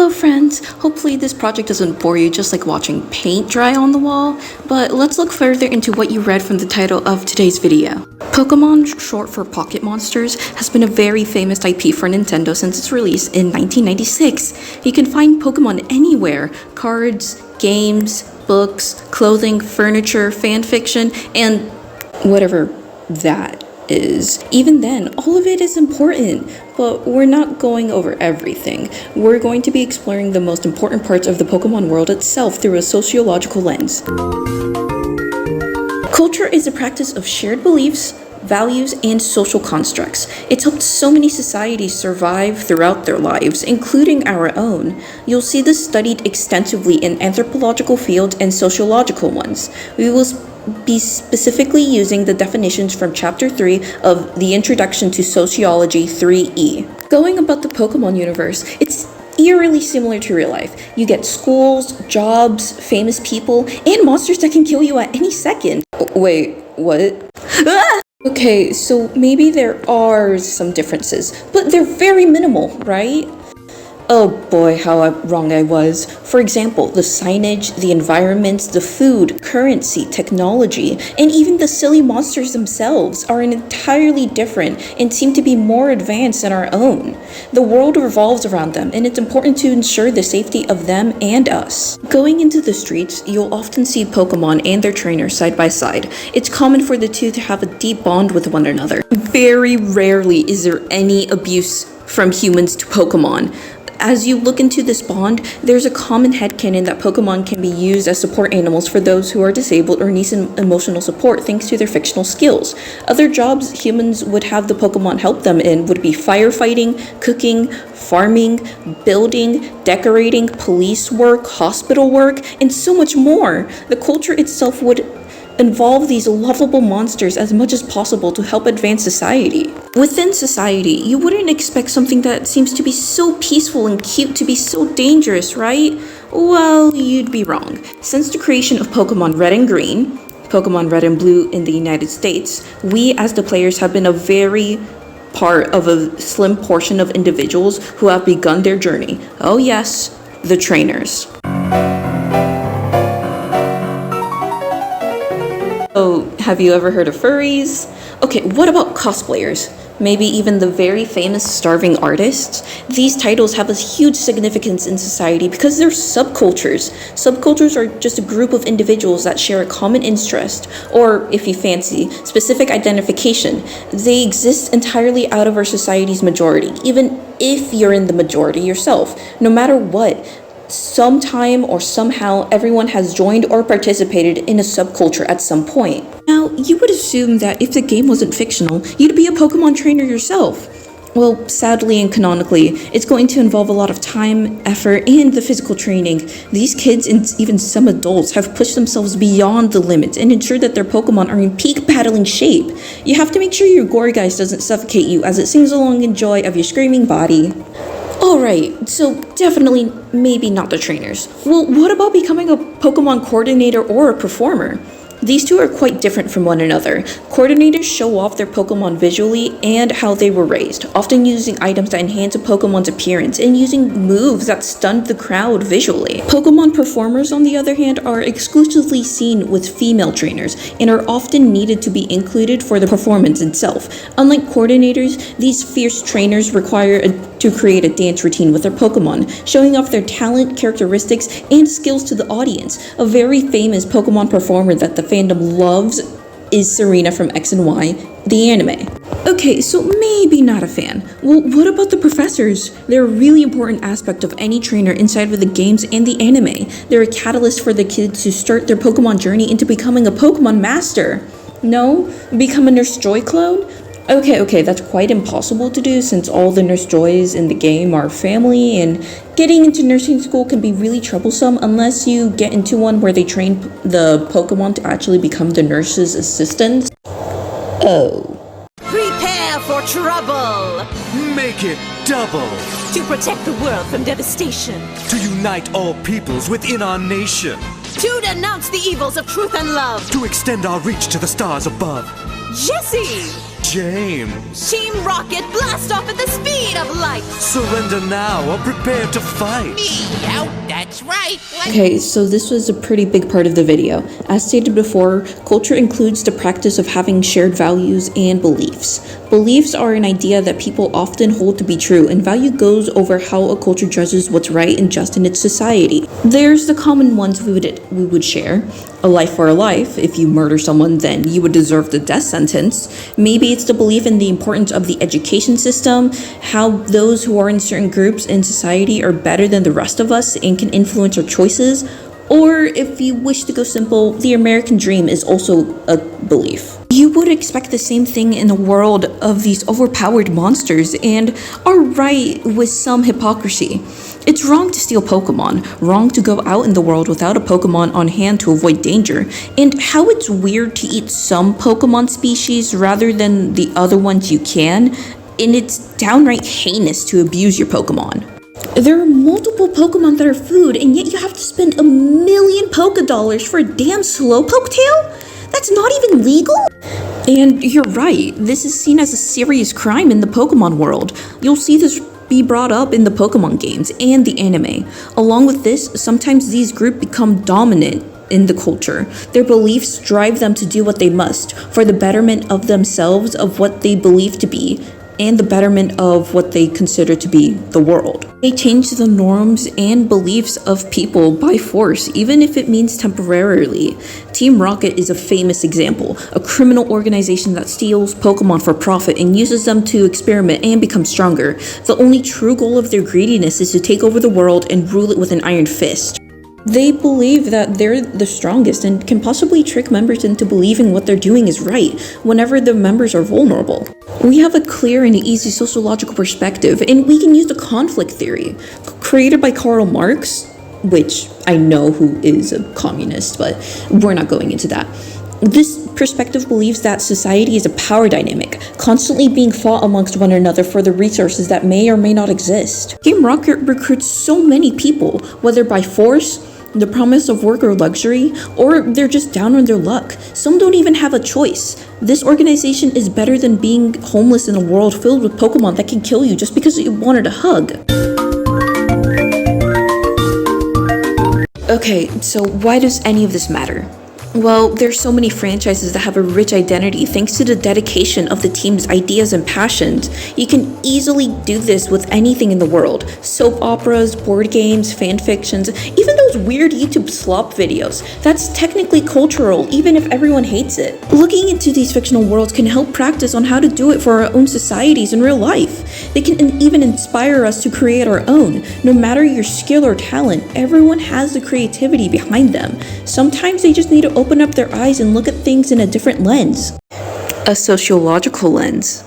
Hello friends! Hopefully this project doesn't bore you just like watching paint dry on the wall, but let's look further into what you read from the title of today's video. Pokemon, short for Pocket Monsters, has been a very famous IP for Nintendo since its release in 1996. You can find Pokemon anywhere: cards, games, books, clothing, furniture, fanfiction, and whatever that is. Even then, all of it is important, but we're not going over everything. We're going to be exploring the most important parts of the Pokemon world itself through a sociological lens. Culture is the practice of shared beliefs, values, and social constructs. It's helped so many societies survive throughout their lives, including our own. You'll see this studied extensively in anthropological fields and sociological ones. We will be specifically using the definitions from Chapter 3 of the Introduction to Sociology 3E. Going about the Pokemon universe, it's eerily similar to real life. You get schools, jobs, famous people, and monsters that can kill you at any second. Wait, what? Ah! Okay, so maybe there are some differences, but they're very minimal, right? Oh boy, how wrong I was. For example, the signage, the environments, the food, currency, technology, and even the silly monsters themselves are entirely different and seem to be more advanced than our own. The world revolves around them, and it's important to ensure the safety of them and us. Going into the streets, you'll often see Pokemon and their trainers side by side. It's common for the two to have a deep bond with one another. Very rarely is there any abuse from humans to Pokemon. As you look into this bond, there's a common headcanon that Pokemon can be used as support animals for those who are disabled or need some emotional support thanks to their fictional skills. Other jobs humans would have the Pokemon help them in would be firefighting, cooking, farming, building, decorating, police work, hospital work, and so much more. The culture itself would involve these lovable monsters as much as possible to help advance society. Within society, you wouldn't expect something that seems to be so peaceful and cute to be so dangerous, right? Well, you'd be wrong. Since the creation of Pokemon Red and Green, Pokemon Red and Blue in the United States, we as the players have been a very part of a slim portion of individuals who have begun their journey. Oh yes, the trainers. Oh, have you ever heard of furries? Okay, what about cosplayers? Maybe even the very famous starving artists? These titles have a huge significance in society because they're subcultures. Subcultures are just a group of individuals that share a common interest, or, if you fancy, specific identification. They exist entirely out of our society's majority, even if you're in the majority yourself. No matter what, sometime or somehow everyone has joined or participated in a subculture at some point. Now, you would assume that if the game wasn't fictional, you'd be a Pokemon trainer yourself. Well, sadly and canonically, it's going to involve a lot of time, effort, and the physical training. These kids and even some adults have pushed themselves beyond the limits and ensured that their Pokemon are in peak battling shape. You have to make sure your Gourgeist doesn't suffocate you as it sings along in joy of your screaming body. Alright, so definitely maybe not the trainers. Well, what about becoming a Pokemon coordinator or a performer? These two are quite different from one another. Coordinators show off their Pokemon visually and how they were raised, often using items that enhance a Pokemon's appearance and using moves that stunned the crowd visually. Pokemon performers, on the other hand, are exclusively seen with female trainers and are often needed to be included for the performance itself. Unlike coordinators, these fierce trainers require to create a dance routine with their Pokemon, showing off their talent, characteristics, and skills to the audience. A very famous Pokemon performer that the fandom loves is Serena from X and Y, the anime. Okay, so maybe not a fan. Well, what about the professors? They're a really important aspect of any trainer inside of the games and the anime. They're a catalyst for the kids to start their Pokemon journey into becoming a Pokemon master. No? Become a Nurse Joy clone? Okay, that's quite impossible to do since all the Nurse Joys in the game are family, and getting into nursing school can be really troublesome unless you get into one where they train the Pokemon to actually become the nurse's assistants. Oh. Prepare for trouble! Make it double! To protect the world from devastation. To unite all peoples within our nation. To denounce the evils of truth and love. To extend our reach to the stars above. Jesse! James. Team Rocket, blast off at the speed of light! Surrender now or prepare to fight. That's right. Okay, so this was a pretty big part of the video. As stated before, culture includes the practice of having shared values and beliefs. Beliefs are an idea that people often hold to be true, and value goes over how a culture judges what's right and just in its society. There's the common ones we would share. A life for a life. If you murder someone, then you would deserve the death sentence. Maybe it's the belief in the importance of the education system, how those who are in certain groups in society are better than the rest of us and can influence our choices. Or if you wish to go simple, the American dream is also a belief. You would expect the same thing in a world of these overpowered monsters and are right with some hypocrisy. It's wrong to steal Pokemon, wrong to go out in the world without a Pokemon on hand to avoid danger, and how it's weird to eat some Pokemon species rather than the other ones you can, and it's downright heinous to abuse your Pokemon. There are multiple Pokemon that are food, and yet you have to spend 1,000,000 Poké-Dollars for a damn Slowpoke tail? That's not even legal? And you're right, this is seen as a serious crime in the Pokemon world. You'll see this be brought up in the Pokemon games and the anime. Along with this, sometimes these groups become dominant in the culture. Their beliefs drive them to do what they must for the betterment of themselves, of what they believe to be, and the betterment of what they consider to be the world. They change the norms and beliefs of people by force, even if it means temporarily. Team Rocket is a famous example, a criminal organization that steals Pokemon for profit and uses them to experiment and become stronger. The only true goal of their greediness is to take over the world and rule it with an iron fist. They believe that they're the strongest and can possibly trick members into believing what they're doing is right whenever the members are vulnerable. We have a clear and easy sociological perspective, and we can use the conflict theory, created by Karl Marx, which I know who is a communist, but we're not going into that. This perspective believes that society is a power dynamic, constantly being fought amongst one another for the resources that may or may not exist. Team Rocket recruits so many people, whether by force, the promise of work or luxury, or they're just down on their luck. Some don't even have a choice. This organization is better than being homeless in a world filled with Pokemon that can kill you just because you wanted a hug. Okay, so why does any of this matter? Well, there's so many franchises that have a rich identity thanks to the dedication of the team's ideas and passions. You can easily do this with anything in the world. Soap operas, board games, fan fictions, even those weird YouTube slop videos. That's technically cultural, even if everyone hates it. Looking into these fictional worlds can help practice on how to do it for our own societies in real life. They can even inspire us to create our own. No matter your skill or talent, everyone has the creativity behind them. Sometimes they just need to open up their eyes and look at things in a different lens. A sociological lens.